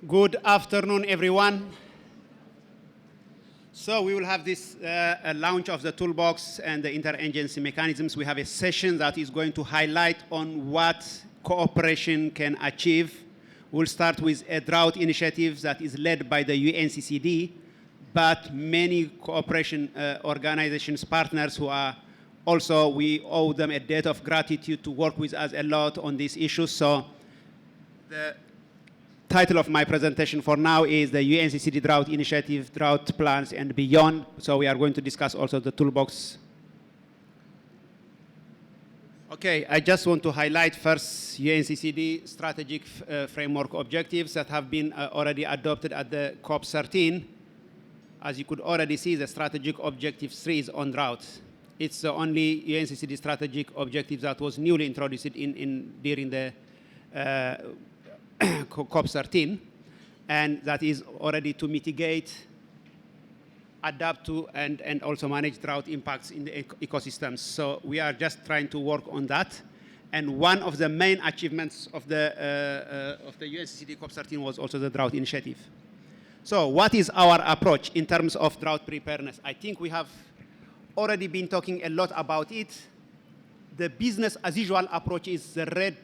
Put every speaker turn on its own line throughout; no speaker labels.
Good afternoon, everyone. So we will have this launch of the toolbox and the interagency mechanisms. We have a session that is going to highlight on what cooperation can achieve. We'll start with a drought initiative that is led by the UNCCD, but many cooperation organizations, partners who are also, we owe them a debt of gratitude to work with us a lot on these issues. So the title of my presentation for now is the UNCCD Drought Initiative, Drought Plans and Beyond. So we are going to discuss also the toolbox. Okay, I just want to highlight first UNCCD strategic framework objectives that have been already adopted at the COP13. As you could already see, the strategic objective 3 is on drought. It's the only UNCCD strategic objective that was newly introduced during the COP13, and that is already to mitigate, adapt to, and also manage drought impacts in the ecosystems. So we are just trying to work on that. And one of the main achievements of the UNCCD COP13 was also the drought initiative. So what is our approach in terms of drought preparedness? I think we have already been talking a lot about it. The business as usual approach is the red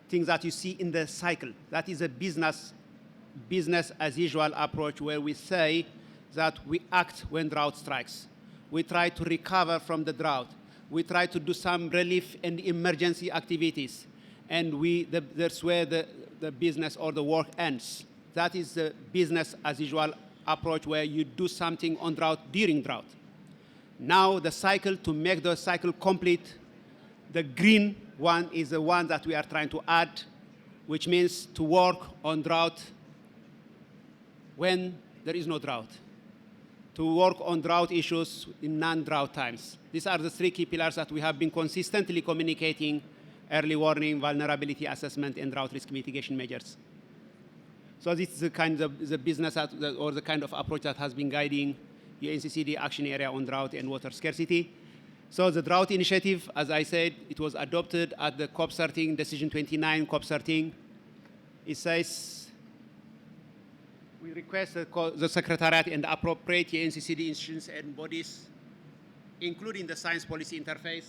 things that you see in the cycle. That is a business as usual approach where we say that we act when drought strikes. We try to recover from the drought. We try to do some relief and emergency activities. And that's where the business or the work ends. That is the business as usual approach where you do something on drought during drought. Now the cycle, to make the cycle complete, the green one is the one that we are trying to add, which means to work on drought when there is no drought, to work on drought issues in non-drought times. These are the 3 key pillars that we have been consistently communicating: early warning, vulnerability assessment, and drought risk mitigation measures. So this is the kind of the business or the kind of approach that has been guiding the UNCCD action area on drought and water scarcity. So the drought initiative, as I said, it was adopted at the COP13, decision 29, COP13. It says, we request the Secretariat and appropriate UNCCD institutions and bodies, including the science policy interface,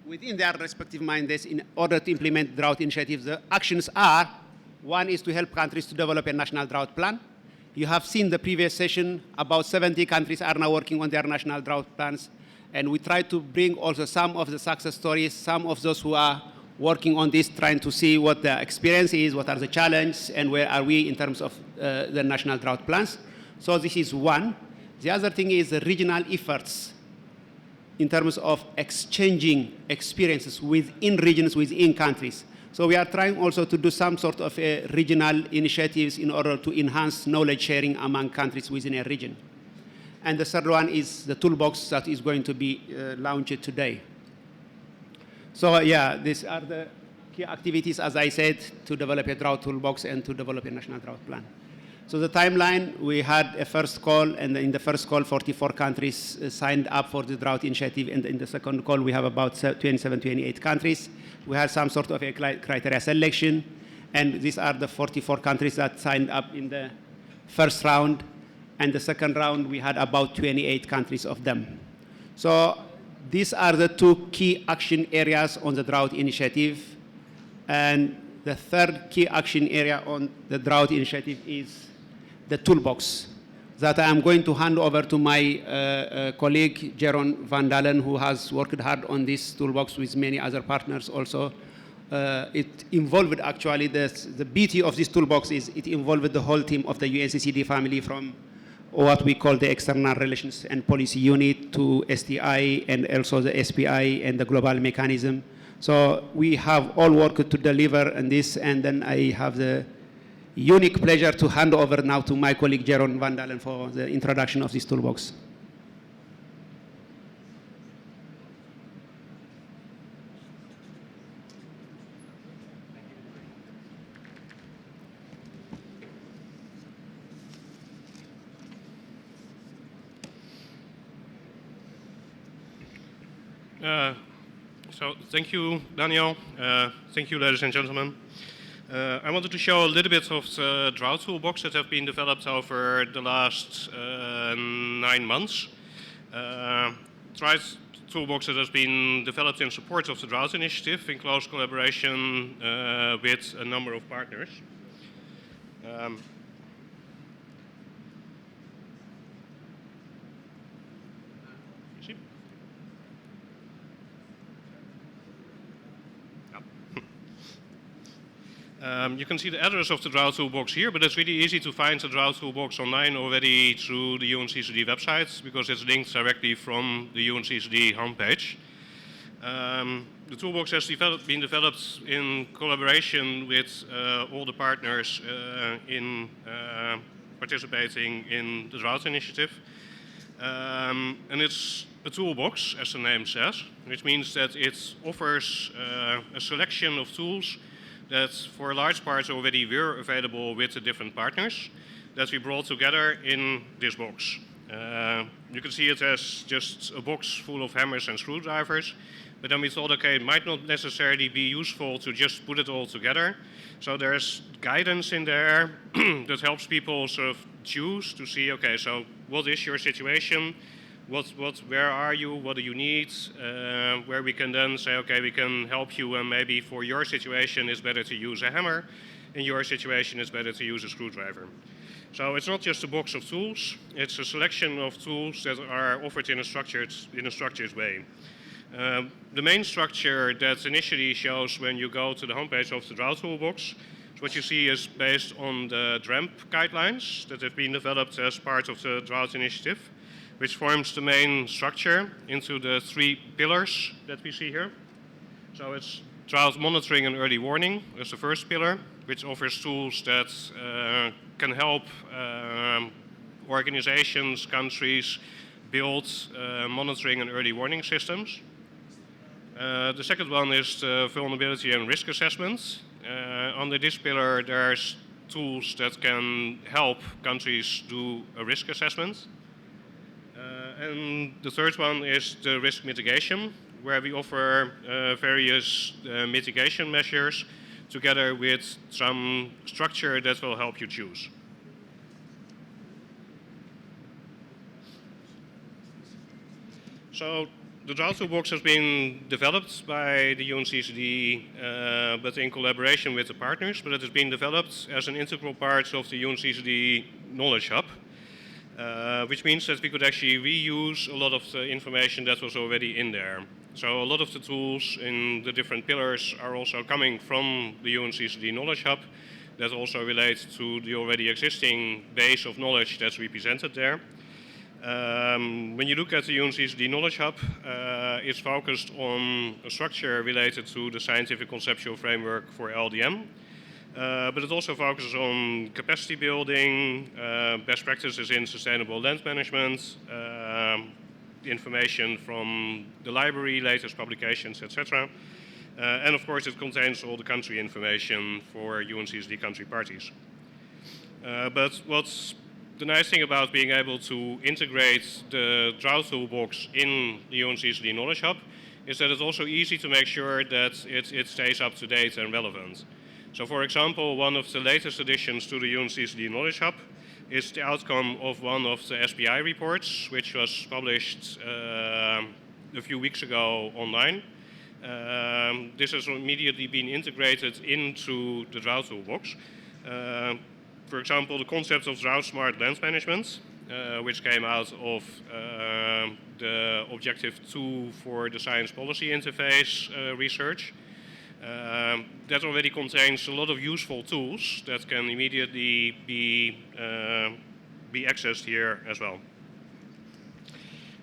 within their respective mandates in order to implement drought initiatives. The actions are, one is to help countries to develop a national drought plan. You have seen the previous session, about 70 countries are now working on their national drought plans. And we try to bring also some of the success stories, some of those who are working on this, trying to see what the experience is, what are the challenges, and where are we in terms of the national drought plans. So this is one. The other thing is the regional efforts in terms of exchanging experiences within regions, within countries. So we are trying also to do some sort of regional initiatives in order to enhance knowledge sharing among countries within a region. And the third one is the toolbox that is going to be launched today. So yeah, these are the key activities, as I said, to develop a drought toolbox and to develop a national drought plan. So the timeline, we had a first call, and in the first call, 44 countries signed up for the drought initiative, and in the second call, we have about 27, 28 countries. We had some sort of a criteria selection, and these are the 44 countries that signed up in the first round. And the second round, we had about 28 countries of them. So these are the 2 key action areas on the drought initiative. And the third key action area on the drought initiative is the toolbox that I am going to hand over to my colleague, Jeroen van Dalen, who has worked hard on this toolbox with many other partners also. It involved actually, the beauty of this toolbox is it involved the whole team of the UNCCD family, from what we call the External Relations and Policy Unit to STI and also the SPI and the global mechanism. So we have all worked to deliver on this, and then I have the unique pleasure to hand over now to my colleague Jeroen van Dalen for the introduction of this toolbox.
So thank you, Daniel. Thank you, ladies and gentlemen. I wanted to show a little bit of the Drought Toolbox that have been developed over the last 9 months. Drought Toolbox that has been developed in support of the Drought Initiative in close collaboration with a number of partners. You can see the address of the Drowse Toolbox here, but it's really easy to find the Drowse Toolbox online already through the UNCCD website because it's linked directly from the UNCCD homepage. The toolbox has been developed in collaboration with all the partners in participating in the Drought Initiative. And it's a toolbox, as the name says, which means that it offers a selection of tools that for large parts already were available with the different partners that we brought together in this box. You can see it as just a box full of hammers and screwdrivers, but then we thought, okay, it might not necessarily be useful to just put it all together. So there's guidance in there that helps people sort of choose to see, okay, so what is your situation? Where are you? What do you need? Where we can then say, okay, we can help you, and maybe for your situation it's better to use a hammer. In your situation it's better to use a screwdriver. So it's not just a box of tools, it's a selection of tools that are offered in a structured way. The main structure that initially shows when you go to the homepage of the Drought Toolbox, what you see is based on the DRAMP guidelines that have been developed as part of the Drought Initiative, which forms the main structure into the 3 pillars that we see here. So it's drought monitoring and early warning as the first pillar, which offers tools that can help organizations, countries build monitoring and early warning systems. The second one is the vulnerability and risk assessment. Under this pillar, there's tools that can help countries do a risk assessment. And the third one is the risk mitigation, where we offer various mitigation measures together with some structure that will help you choose. So the Drought Toolbox has been developed by the UNCCD, but in collaboration with the partners, but it has been developed as an integral part of the UNCCD Knowledge Hub. Which means that we could actually reuse a lot of the information that was already in there. So a lot of the tools in the different pillars are also coming from the UNCCD Knowledge Hub that also relates to the already existing base of knowledge that's represented there. When you look at the UNCCD Knowledge Hub, it's focused on a structure related to the scientific conceptual framework for LDM. But it also focuses on capacity building, best practices in sustainable land management, information from the library, latest publications, etc. And of course it contains all the country information for UNCCD country parties. But what's the nice thing about being able to integrate the Drought Toolbox in the UNCCD Knowledge Hub is that it's also easy to make sure that it stays up to date and relevant. So for example, one of the latest additions to the UNCCD Knowledge Hub is the outcome of one of the SPI reports, which was published a few weeks ago online. This has immediately been integrated into the Drought Toolbox. For example, the concept of drought smart land management, which came out of the Objective 2 for the Science Policy Interface research. That already contains a lot of useful tools that can immediately be accessed here as well.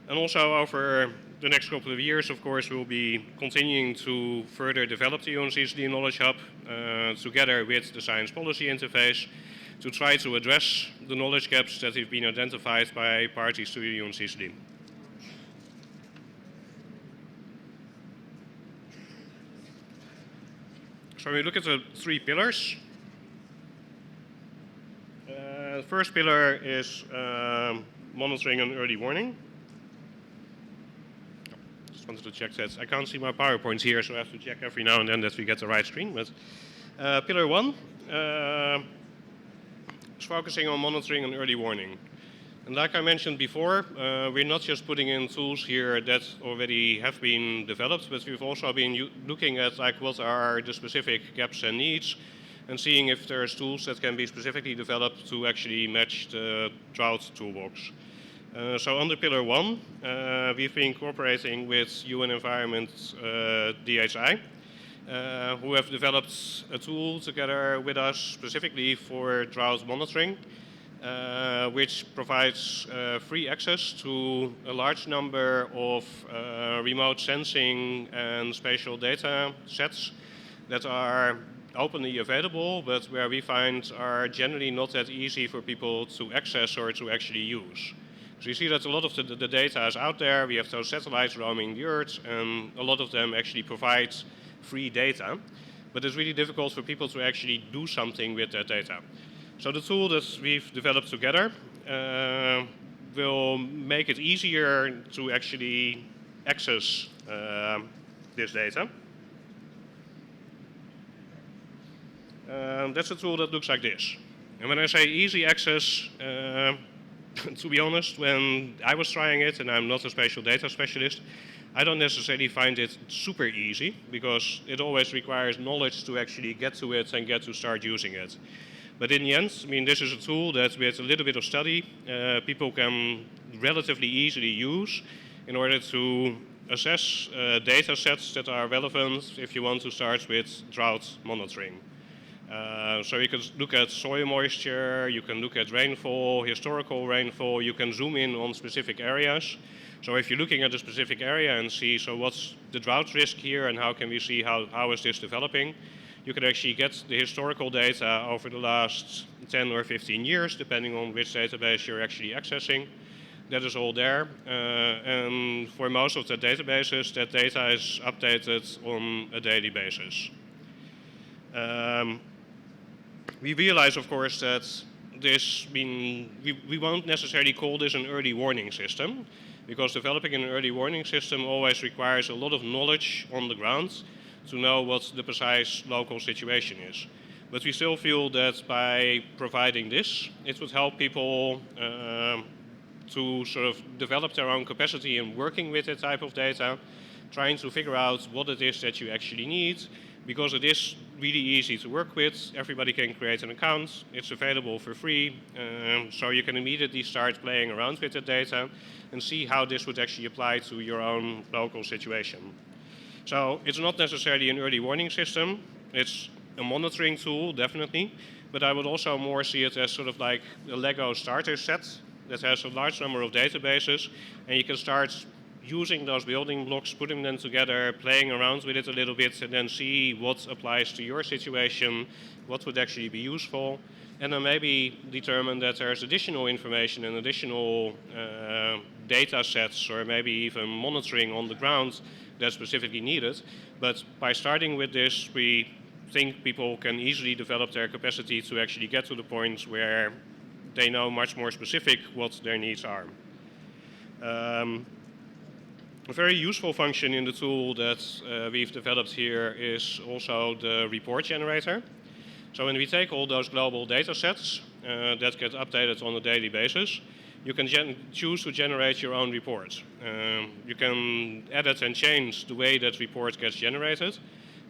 And also over the next couple of years, of course, we'll be continuing to further develop the UNCCD Knowledge Hub together with the Science Policy Interface to try to address the knowledge gaps that have been identified by parties to the UNCCD. So we look at the 3 pillars. The first pillar is monitoring and early warning. Just wanted to check that. I can't see my PowerPoint here, so I have to check every now and then that we get the right screen. But Pillar 1 is focusing on monitoring and early warning. And like I mentioned before, we're not just putting in tools here that already have been developed, but we've also been looking at like what are the specific gaps and needs, and seeing if there's tools that can be specifically developed to actually match the Drowse Toolbox. So under Pillar 1, we've been cooperating with UN Environment DHI, who have developed a tool together with us specifically for drought monitoring, which provides free access to a large number of remote sensing and spatial data sets that are openly available, but where we find are generally not that easy for people to access or to actually use. So you see that a lot of the data is out there. We have those satellites roaming the Earth, and a lot of them actually provide free data, but it's really difficult for people to actually do something with that data. So the tool that we've developed together will make it easier to actually access this data. That's a tool that looks like this. And when I say easy access, to be honest, when I was trying it, and I'm not a spatial data specialist, I don't necessarily find it super easy, because it always requires knowledge to actually get to it and get to start using it. But in the end, I mean, this is a tool that with a little bit of study, people can relatively easily use in order to assess data sets that are relevant if you want to start with drought monitoring. So you can look at soil moisture, you can look at rainfall, historical rainfall, you can zoom in on specific areas. So if you're looking at a specific area and see, so what's the drought risk here and how can we see how is this developing, you can actually get the historical data over the last 10 or 15 years, depending on which database you're actually accessing. That is all there. And for most of the databases, that data is updated on a daily basis. We realize, of course, that we won't necessarily call this an early warning system, because developing an early warning system always requires a lot of knowledge on the ground to know what the precise local situation is. But we still feel that by providing this, it would help people to sort of develop their own capacity in working with that type of data, trying to figure out what it is that you actually need, because it is really easy to work with. Everybody can create an account. It's available for free. So you can immediately start playing around with the data and see how this would actually apply to your own local situation. So it's not necessarily an early warning system. It's a monitoring tool, definitely. But I would also more see it as sort of like a Lego starter set that has a large number of databases, and you can start using those building blocks, putting them together, playing around with it a little bit, and then see what applies to your situation, what would actually be useful, and then maybe determine that there's additional information and additional data sets, or maybe even monitoring on the ground that's specifically needed. But by starting with this, we think people can easily develop their capacity to actually get to the point where they know much more specific what their needs are. A very useful function in the tool that we've developed here is also the report generator. So when we take all those global data sets that get updated on a daily basis, you can choose to generate your own report. You can edit and change the way that report gets generated,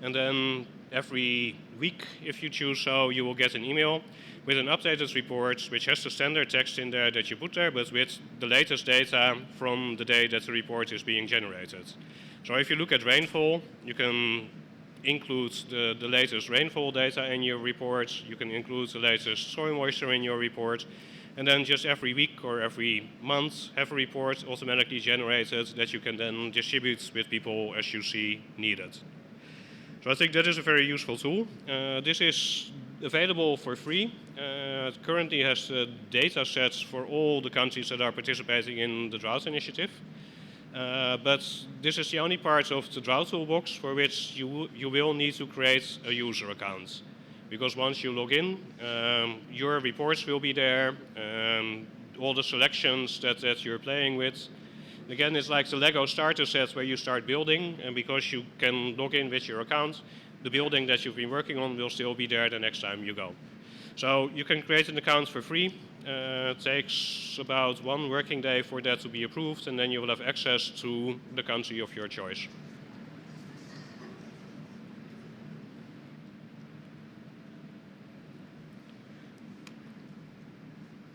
and then every week, if you choose so, you will get an email with an updated report, which has the standard text in there that you put there, but with the latest data from the day that the report is being generated. So if you look at rainfall, you can include the latest rainfall data in your report. You can include the latest soil moisture in your report. And then just every week or every month, have a report automatically generated that you can then distribute with people as you see needed. So I think that is a very useful tool. This is available for free. It currently has data sets for all the countries that are participating in the Drought initiative. But this is the only part of the Drought Toolbox for which you will need to create a user account. Because once you log in, your reports will be there, all the selections that you're playing with. Again, it's like the Lego starter set where you start building, and because you can log in with your account, the building that you've been working on will still be there the next time you go. So you can create an account for free. It takes about 1 working day for that to be approved, and then you will have access to the country of your choice.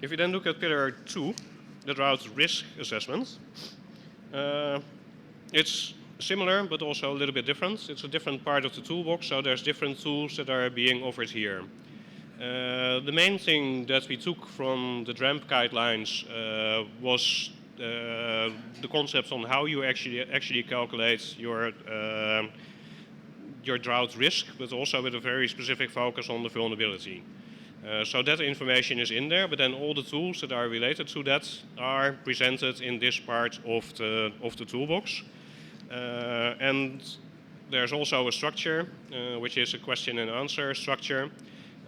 If you then look at pillar 2, the drought risk assessment, it's similar but also a little bit different. It's a different part of the toolbox, so there's different tools that are being offered here. The main thing that we took from the DRAMP guidelines was the concepts on how you actually calculate your drought risk, but also with a very specific focus on the vulnerability. So that information is in there, but then all the tools that are related to that are presented in this part of the toolbox. And there's also a structure, which is a question and answer structure,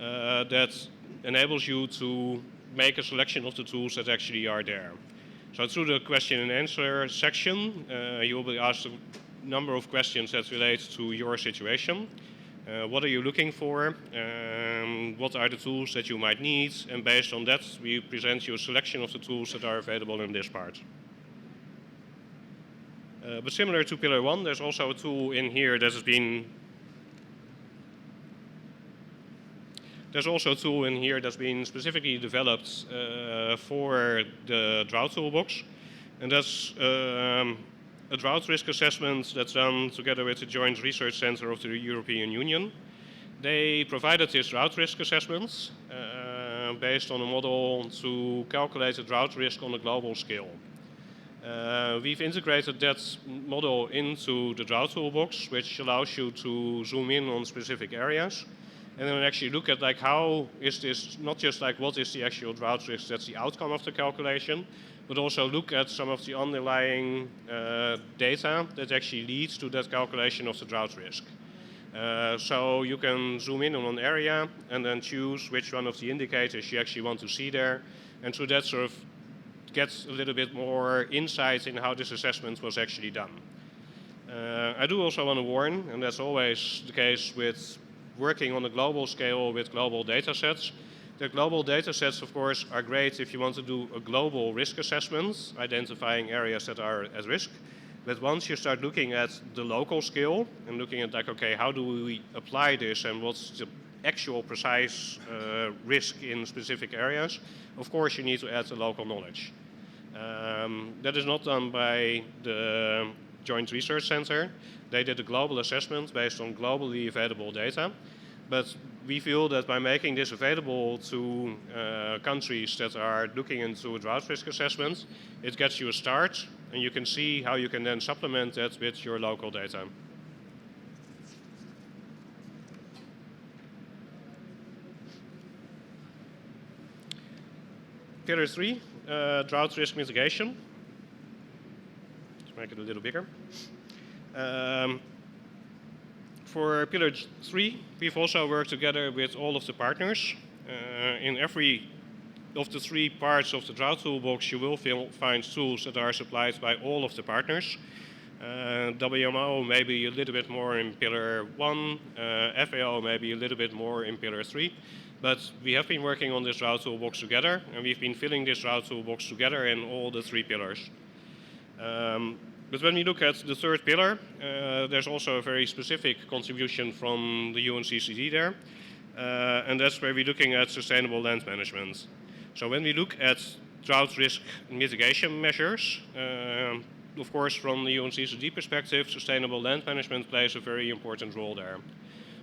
that enables you to make a selection of the tools that actually are there. So through the question and answer section, you will be asked a number of questions that relate to your situation. What are you looking for? What are the tools that you might need? And based on that, we present you a selection of the tools that are available in this part. But similar to Pillar 1, there's also a tool in here that has been... There's also a tool in here that's been specifically developed for the Drought Toolbox. And that's a drought risk assessment that's done together with the Joint Research Center of the European Union. They provided this drought risk assessment based on a model to calculate the drought risk on a global scale. We've integrated that model into the Drought Toolbox, which allows you to zoom in on specific areas and then actually look at like how is this, not just like what is the actual drought risk, that's the outcome of the calculation, but also look at some of the underlying data that actually leads to that calculation of the drought risk. So you can zoom in on an area and then choose which one of the indicators you actually want to see there, and through that sort of get a little bit more insight in how this assessment was actually done. I do also want to warn, and that's always the case with working on a global scale with global data sets. The global data sets, of course, are great if you want to do a global risk assessment, identifying areas that are at risk. But once you start looking at the local scale and looking at like, okay, how do we apply this and what's the actual precise risk in specific areas, of course you need to add the local knowledge. That is not done by the Joint Research Center. They did a global assessment based on globally available data. But we feel that by making this available to countries that are looking into a drought risk assessment, it gets you a start, and you can see how you can then supplement that with your local data. Pillar 3, drought risk mitigation. Let's make it a little bigger. For Pillar 3, we've also worked together with all of the partners. In every of the 3 parts of the Drought Toolbox, you will find tools that are supplied by all of the partners. WMO maybe a little bit more in Pillar 1, FAO maybe a little bit more in Pillar 3. But we have been working on this Drought Toolbox together, and we've been filling this Drought Toolbox together in all the 3 pillars. But when we look at the 3rd pillar, there's also a very specific contribution from the UNCCD there, and that's where we're looking at sustainable land management. So when we look at drought risk mitigation measures, of course from the UNCCD perspective, sustainable land management plays a very important role there.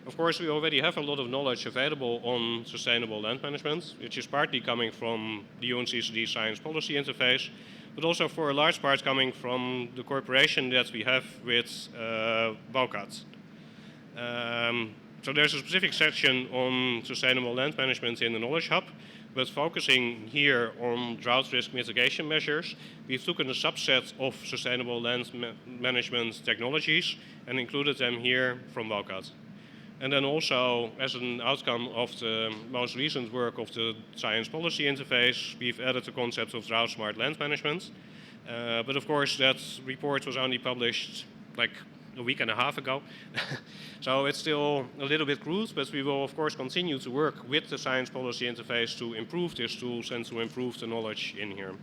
Of course, we already have a lot of knowledge available on sustainable land management, which is partly coming from the UNCCD Science Policy Interface, but also for a large part coming from the cooperation that we have with BOCAT. So there's a specific section on sustainable land management in the Knowledge Hub, but focusing here on drought risk mitigation measures, we've taken a subset of sustainable land management technologies and included them here from BOCAT. And then also, as an outcome of the most recent work of the Science Policy Interface, we've added the concept of drought smart land management. But of course, that report was only published like a week and a half ago. So it's still a little bit crude, but we will of course continue to work with the science policy interface to improve these tools and to improve the knowledge in here.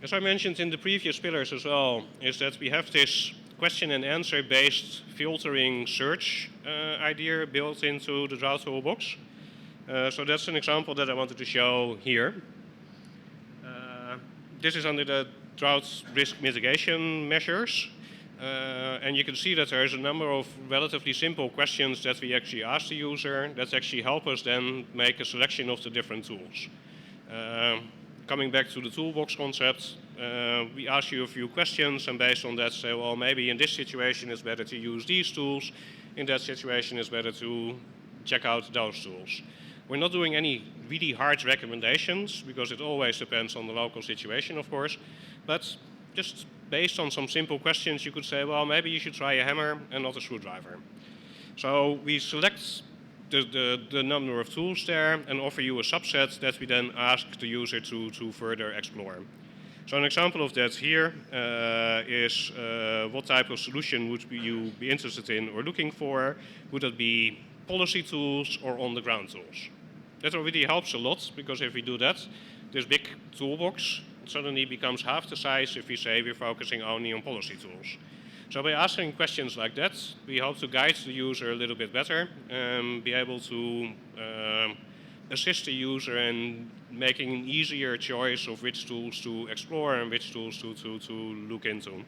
As I mentioned in the previous pillars as well, is that we have this question and answer based filtering search idea built into the Drowse Toolbox. So that's an example that I wanted to show here. This is under the drought risk mitigation measures. And you can see that there is a number of relatively simple questions that we actually ask the user that actually help us then make a selection of the different tools. Coming back to the toolbox concept, we ask you a few questions and based on that say, well, maybe in this situation it's better to use these tools, in that situation it's better to check out those tools. We're not doing any really hard recommendations because it always depends on the local situation, of course, but just based on some simple questions you could say, well, maybe you should try a hammer and not a screwdriver. So we select the number of tools there and offer you a subset that we then ask the user to further explore. So an example of that here is what type of solution would you be interested in or looking for? Would it be policy tools or on-the-ground tools? That already helps a lot because if we do that, this big toolbox suddenly becomes half the size if we say we're focusing only on policy tools. So by asking questions like that, we hope to guide the user a little bit better and be able to assist the user in making an easier choice of which tools to explore and which tools to look into.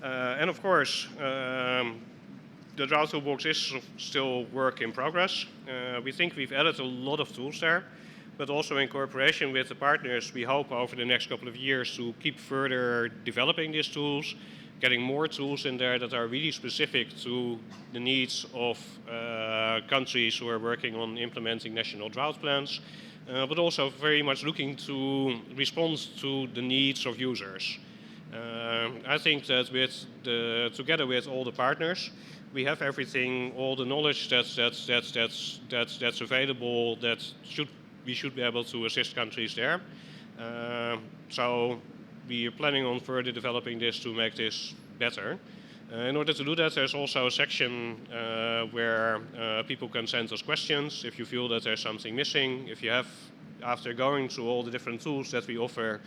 And of course, the Drowse Toolbox is still work in progress. We think we've added a lot of tools there, but also in cooperation with the partners, we hope over the next couple of years to keep further developing these tools, getting more tools in there that are really specific to the needs of countries who are working on implementing national drought plans, but also very much looking to respond to the needs of users. I think that together with all the partners, we have everything, all the knowledge that's available that we should be able to assist countries there. So we are planning on further developing this to make this better. In order to do that, there's also a section where people can send us questions if you feel that there's something missing. If you have, after going through all the different tools that we offer,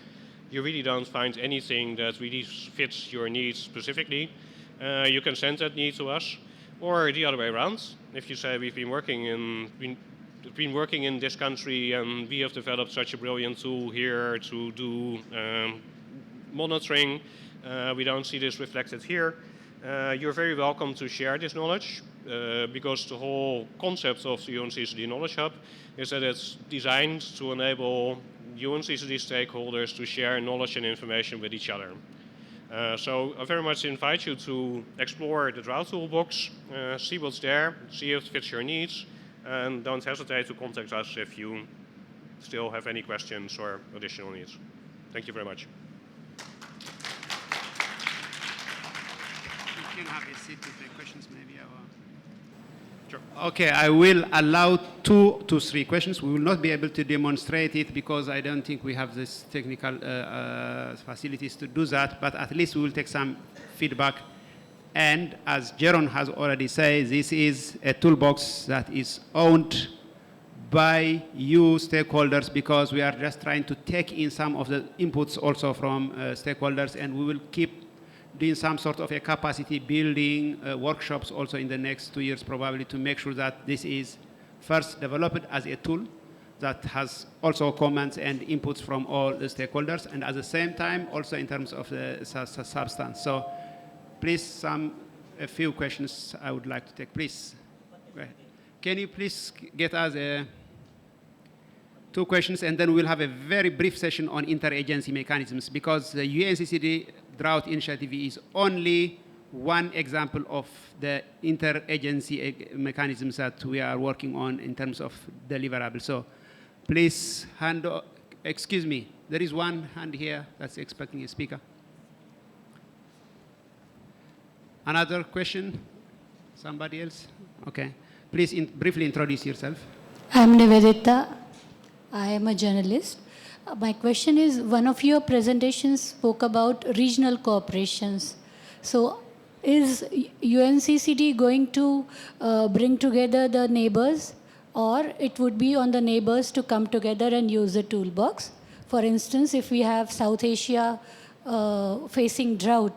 you really don't find anything that really fits your needs specifically, you can send that need to us. Or the other way around, if you say we've been working in this country and we have developed such a brilliant tool here to do monitoring, we don't see this reflected here. You're very welcome to share this knowledge because the whole concept of the UNCCD Knowledge Hub is that it's designed to enable UNCCD stakeholders to share knowledge and information with each other. So I very much invite you to explore the Drought Toolbox, see what's there, see if it fits your needs, and don't hesitate to contact us if you still have any questions or additional needs. Thank you very much.
You can have a seat to take questions maybe.
Sure.
Okay, I will allow 2 to 3 questions. We will not be able to demonstrate it because I don't think we have this technical facilities to do that, but at least we will take some feedback. And as Jeroen has already said, this is a toolbox that is owned by you stakeholders because we are just trying to take in some of the inputs also from stakeholders, and we will keep doing some sort of a capacity building workshops also in the next 2 years probably to make sure that this is first developed as a tool that has also comments and inputs from all the stakeholders, and at the same time also in terms of the substance. So please, a few questions I would like to take. Please, go ahead. Can you please get us 2 questions, and then we'll have a very brief session on interagency mechanisms because the UNCCD Drought Initiative is only one example of the interagency mechanisms that we are working on in terms of deliverables. So please, excuse me, there is one hand here that's expecting a speaker. Another question? Somebody else? Okay. Please briefly introduce yourself.
I'm Nivedita. I am a journalist. My question is, one of your presentations spoke about regional cooperations. So is UNCCD going to bring together the neighbors, or it would be on the neighbors to come together and use the toolbox? For instance, if we have South Asia facing drought,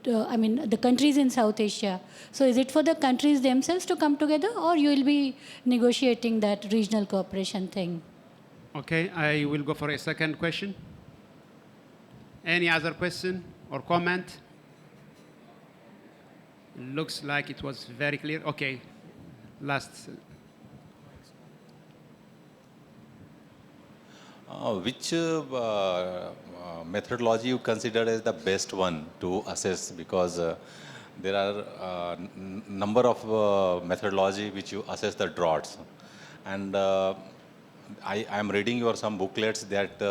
the countries in South Asia. So is it for the countries themselves to come together, or you will be negotiating that regional cooperation thing?
Okay, I will go for a second question. Any other question or comment? Looks like it was very clear. Okay, last.
Which methodology you consider as the best one to assess? Because there are number of methodology which you assess the droughts. And I am reading your some booklets that